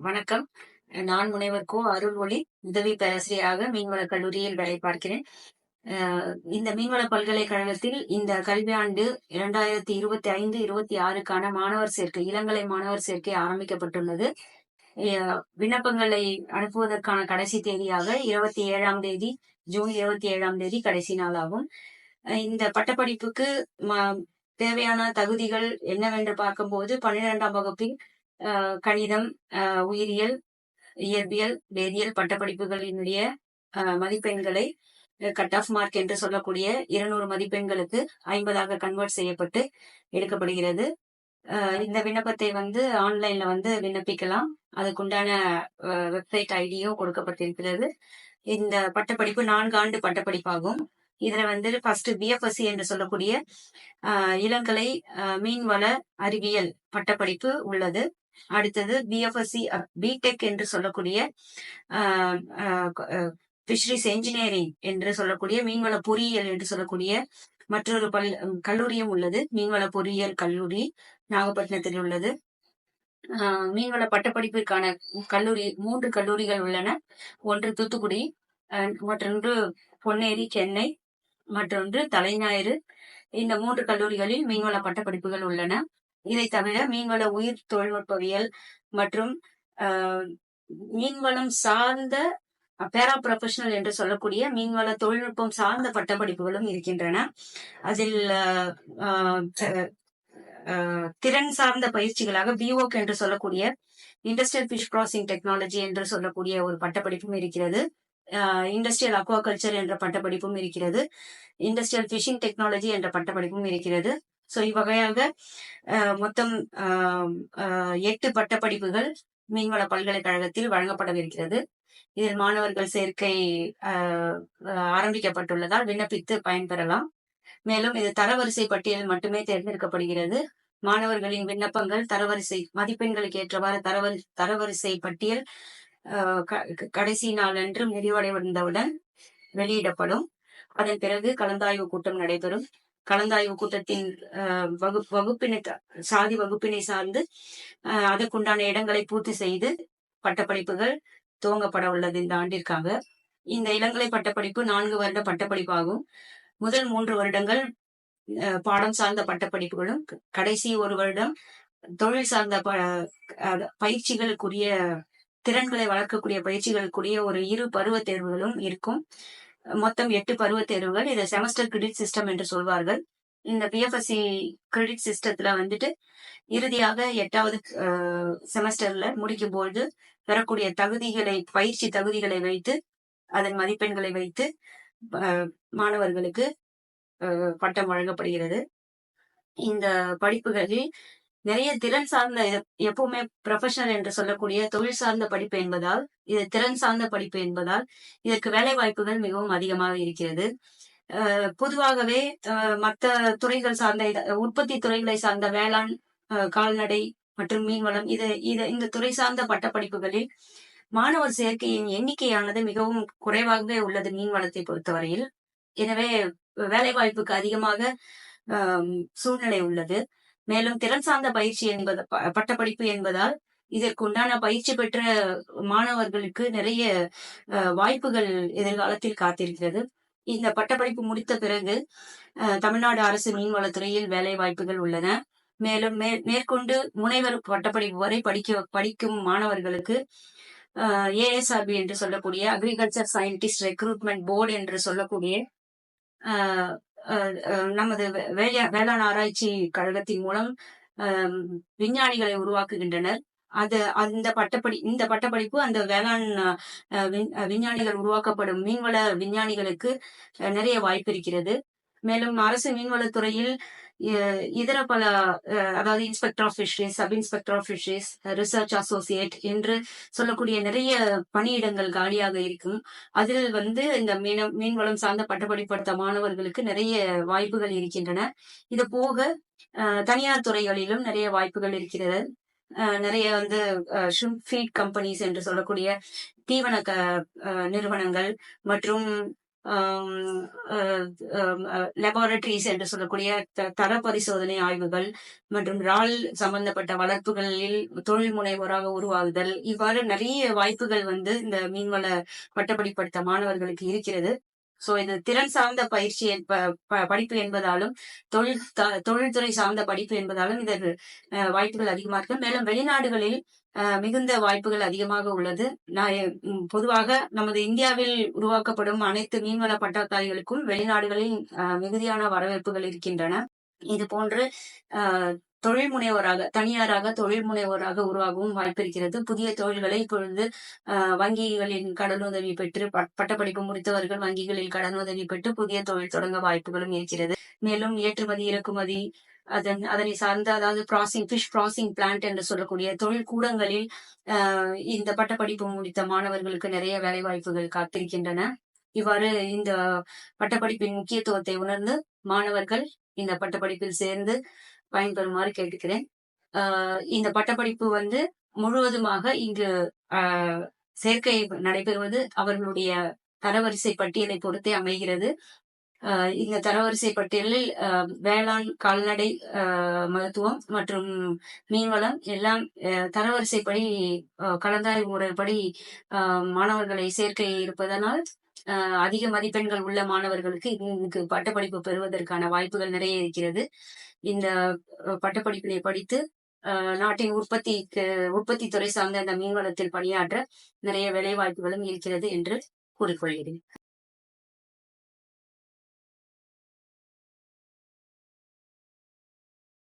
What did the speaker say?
வணக்கம். நான் முனைவர் கோ அருள்மொழி, உதவி பேராசிரியராக மீன்வளக் கல்லூரியில் வேலை பார்க்கிறேன். இந்த மீன்வள பல்கலைக்கழகத்தில் இந்த கல்வியாண்டு 2025-26க்கான மாணவர் சேர்க்கை, இளங்கலை மாணவர் சேர்க்கை ஆரம்பிக்கப்பட்டுள்ளது. விண்ணப்பங்களை அனுப்புவதற்கான கடைசி தேதியாக 27ஆம் தேதி, ஜூன் 27ஆம் தேதி கடைசி நாளாகும். இந்த பட்டப்படிப்புக்கு தேவையான தகுதிகள் என்னவென்று பார்க்கும்போது 12ஆம் வகுப்பில் கணிதம், உயிரியல், இயற்பியல், வேதியியல் பட்டப்படிப்புகளினுடைய மதிப்பெண்களை கட் ஆஃப் மார்க் என்று சொல்லக்கூடிய 200 மதிப்பெண்களுக்கு 50ஆக கன்வெர்ட் செய்யப்பட்டு எடுக்கப்படுகிறது. இந்த விண்ணப்பத்தை ஆன்லைன்ல விண்ணப்பிக்கலாம். அதுக்குண்டான வெப்சைட் ஐடியும் கொடுக்கப்பட்டிருக்கிறது. இந்த பட்டப்படிப்பு 4 ஆண்டு பட்டப்படிப்பாகும். இதுல ஃபர்ஸ்ட் பிஎஃப்எஸ்சி என்று சொல்லக்கூடிய இளங்கலை மீன்வள அறிவியல் பட்டப்படிப்பு உள்ளது. அடுத்தது பிஎஃப்எஸ்சி பிடெக் என்று சொல்லக்கூடிய ஃபிஷரிஸ் என்ஜினியரிங் என்று சொல்லக்கூடிய மீன்வள பொறியியல் என்று சொல்லக்கூடிய மற்றொரு கல்லூரியும் உள்ளது. மீன்வள பொறியியல் கல்லூரி நாகப்பட்டினத்தில் உள்ளது. மீன்வள பட்டப்படிப்பிற்கான கல்லூரி 3 கல்லூரிகள் உள்ளன. ஒன்று தூத்துக்குடி, மற்றொன்று பொன்னேரி சென்னை, மற்றொன்று தலைஞாயிறு. இந்த 3 கல்லூரிகளில் மீன்வள பட்டப்படிப்புகள் உள்ளன. இதை தவிர மீன்வள உயிர் தொழில்நுட்பவியல் மற்றும் மீன்வளம் சார்ந்த பேரா ப்ரொஃபஷனல் என்று சொல்லக்கூடிய மீன்வள தொழில்நுட்பம் சார்ந்த பட்டப்படிப்புகளும் இருக்கின்றன. அதில் திறன் சார்ந்த பயிற்சிகளாக பிஓக் என்று சொல்லக்கூடிய இண்டஸ்ட்ரியல் ஃபிஷ் ப்ராசஸிங் டெக்னாலஜி என்று சொல்லக்கூடிய ஒரு பட்டப்படிப்பும் இருக்கிறது. இண்டஸ்ட்ரியல் அக்வாகல்ச்சர் என்ற பட்டப்படிப்பும் இருக்கிறது. இண்டஸ்ட்ரியல் ஃபிஷிங் டெக்னாலஜி என்ற பட்டப்படிப்பும் இருக்கிறது. சோ இவ்வகையாக மொத்தம் 8 பட்டப்படிப்புகள் மீன்வள பல்கலைக்கழகத்தில் வழங்கப்படவிருக்கிறது. இதில் மாணவர்கள் சேர்க்கை ஆரம்பிக்கப்பட்டுள்ளதால் விண்ணப்பித்து பயன்பெறலாம். மேலும் இது தரவரிசை பட்டியல் மட்டுமே தேர்ந்தெடுக்கப்படுகிறது. மாணவர்களின் விண்ணப்பங்கள் தரவரிசை மதிப்பெண்களுக்கு ஏற்றவாறு தரவரிசை பட்டியல் கடைசி நாளன்று முடிவடைந்தவுடன் வெளியிடப்படும். அதன் பிறகு கலந்தாய்வு கூட்டம் நடைபெறும். கலந்தாய்வு கூட்டத்தின் சாதி வகுப்பினை சார்ந்து அதற்குண்டான இடங்களை பூர்த்தி செய்து பட்டப்படிப்புகள் துவங்கப்பட உள்ளது இந்த ஆண்டிற்காக. இந்த இளங்கலை பட்டப்படிப்பு 4 வருட பட்டப்படிப்பாகும். முதல் 3 வருடங்கள் பாடம் சார்ந்த பட்டப்படிப்புகளும், கடைசி 1 வருடம் தொழில் சார்ந்த பயிற்சிகளுக்குரிய திறன்களை வளர்க்கக்கூடிய பயிற்சிகளுக்குரிய ஒரு 2 பருவ தேர்வுகளும் இருக்கும். மொத்தம் 8 பருவ தேர்வுகள். இதை செமஸ்டர் கிரெடிட் சிஸ்டம் என்று சொல்வார்கள். இந்த பிஎஃப்எஸ்சி கிரெடிட் சிஸ்டத்துல இறுதியாக 8வது செமஸ்டர்ல முடிக்கும் பொழுது பெறக்கூடிய பயிற்சி தகுதிகளை வைத்து அதன் மதிப்பெண்களை வைத்து மாணவர்களுக்கு பட்டம் வழங்கப்படுகிறது. இந்த படிப்புகளில் நிறைய திறன் சார்ந்த, எப்பவுமே ப்ரொஃபஷனல் என்று சொல்லக்கூடிய தொழில் சார்ந்த படிப்பு என்பதால், இது திறன் சார்ந்த படிப்பு என்பதால் இதற்கு வேலை வாய்ப்புகள் மிகவும் அதிகமாக இருக்கிறது. பொதுவாகவே மற்ற துறைகள் சார்ந்த உற்பத்தி துறைகளை சார்ந்த வேளாண், கால்நடை மற்றும் மீன்வளம் இந்த துறை சார்ந்த பட்டப்படிப்புகளில் மாணவர் சேர்க்கையின் எண்ணிக்கையானது மிகவும் குறைவாகவே உள்ளது மீன்வளத்தை பொறுத்தவரையில். எனவே வேலை வாய்ப்புக்கு அதிகமாக சூழ்நிலை உள்ளது. மேலும் திறன் சார்ந்த பயிற்சி பட்டப்படிப்பு என்பதால் இதற்கு உண்டான பயிற்சி பெற்ற மாணவர்களுக்கு நிறைய வாய்ப்புகள் எதிர்காலத்தில் காத்திருக்கிறது. இந்த பட்டப்படிப்பு முடித்த பிறகு தமிழ்நாடு அரசு மீன்வளத்துறையில் வேலை வாய்ப்புகள் உள்ளன. மேலும் மேற்கொண்டு முனைவர் பட்டப்படிப்பு வரை படிக்கும் மாணவர்களுக்கு ஏஎஸ்ஆர்பி என்று சொல்லக்கூடிய அக்ரிகல்ச்சர் சயின்டிஸ்ட் ரெக்ரூட்மெண்ட் போர்டு என்று சொல்லக்கூடிய நமது வேளாண் ஆராய்ச்சி கழகத்தின் மூலம் விஞ்ஞானிகளை உருவாக்குகின்றனர். இந்த பட்டப்படிப்பு அந்த வேளாண் விஞ்ஞானிகள் உருவாக்கப்படும் மீன்வள விஞ்ஞானிகளுக்கு நிறைய வாய்ப்பு இருக்கிறது. மேலும் அரசு மீன்வளத்துறையில் இதர பல அதாவது inspector of fisheries, sub inspector of fisheries, research associate என்று சொல்லக்கூடிய நிறைய பணியிடங்கள் காலியாக இருக்கும். அதில் இந்த மீன்வளம் சார்ந்த பட்டப்படிப்பு படித்த மாணவர்களுக்கு நிறைய வாய்ப்புகள் இருக்கின்றன. இது போக தனியார் துறைகளிலும் நிறைய வாய்ப்புகள் இருக்கிறது. நிறைய ஷ்ரிம்ப் ஃபீட் கம்பெனிஸ் என்று சொல்லக்கூடிய தீவன நிறுவனங்கள் மற்றும் லெபார்டரிஸ் என்று சொல்லக்கூடிய தர பரிசோதனை ஆய்வுகள் மற்றும் இறால் சம்பந்தப்பட்ட வளர்ப்புகளில் தொழில் முனைவோராக உருவாகுதல், இவ்வாறு நிறைய வாய்ப்புகள் இந்த மீன்வள பட்டப்படிப்பு படித்த மாணவர்களுக்கு இருக்கிறது. சோ இது திறன் சார்ந்த பயிற்சி படிப்பு என்பதாலும் தொழில்துறை சார்ந்த படிப்பு என்பதாலும் இதற்கு வாய்ப்புகள் அதிகமா இருக்கு. மேலும் வெளிநாடுகளில் மிகுந்த வாய்ப்புகள் அதிகமாக உள்ளது. பொதுவாக நமது இந்தியாவில் உருவாக்கப்படும் அனைத்து மீன்வள பட்டதாரிகளுக்கும் வெளிநாடுகளில் மிகுதியான வரவேற்புகள் இருக்கின்றன. இது போன்று தொழில் முனைவோராக தனியாராக தொழில் முனைவோராக உருவாகவும் வாய்ப்பு இருக்கிறது. புதிய தொழில்களை இப்பொழுது வங்கிகளின் கடனுதவி பெற்று பட்டப்படிப்பு முடித்தவர்கள் வங்கிகளில் கடனுதவி பெற்று புதிய தொழில் தொடங்க வாய்ப்புகளும் இருக்கிறது. மேலும் ஏற்றுமதி இறக்குமதி அதனை சார்ந்த அதாவது ஃபிஷ் ப்ராசஸிங் பிளான்ட் என்று சொல்லக்கூடிய தொழில் கூடங்களில் இந்த பட்டப்படிப்பு முடித்த மாணவர்களுக்கு நிறைய வேலை வாய்ப்புகள் காத்திருக்கின்றன. இவ்வாறு இந்த பட்டப்படிப்பின் முக்கியத்துவத்தை உணர்ந்து மாணவர்கள் இந்த பட்டப்படிப்பில் சேர்ந்து பயன்பெறுமாறு கேட்டுக்கிறேன். இந்த பட்டப்படிப்பு முழுவதுமாக இங்கு சேர்க்கை நடைபெறுவது அவர்களுடைய தரவரிசை பட்டியலை பொறுத்தே அமைகிறது. இந்த தரவரிசை பட்டியலில் வேளாண், கால்நடை மருத்துவம் மற்றும் மீன்வளம் எல்லாம் தரவரிசைப்படி கலந்தாய்வு முறைப்படி மாணவர்களை சேர்க்கை இருப்பதனால் அதிக மதிப்பெண்கள் உள்ள மாணவர்களுக்கு இதுக்கு பட்டப்படிப்பு பெறுவதற்கான வாய்ப்புகள் நிறைய இருக்கிறது. இந்த பட்டப்படிப்பினை படித்து நாட்டின் உற்பத்தி துறை சார்ந்த அந்த மீன்வளத்தில் பணியாற்ற நிறைய வேலை வாய்ப்புகளும் இருக்கிறது என்று கூறிக்கொள்கிறேன்.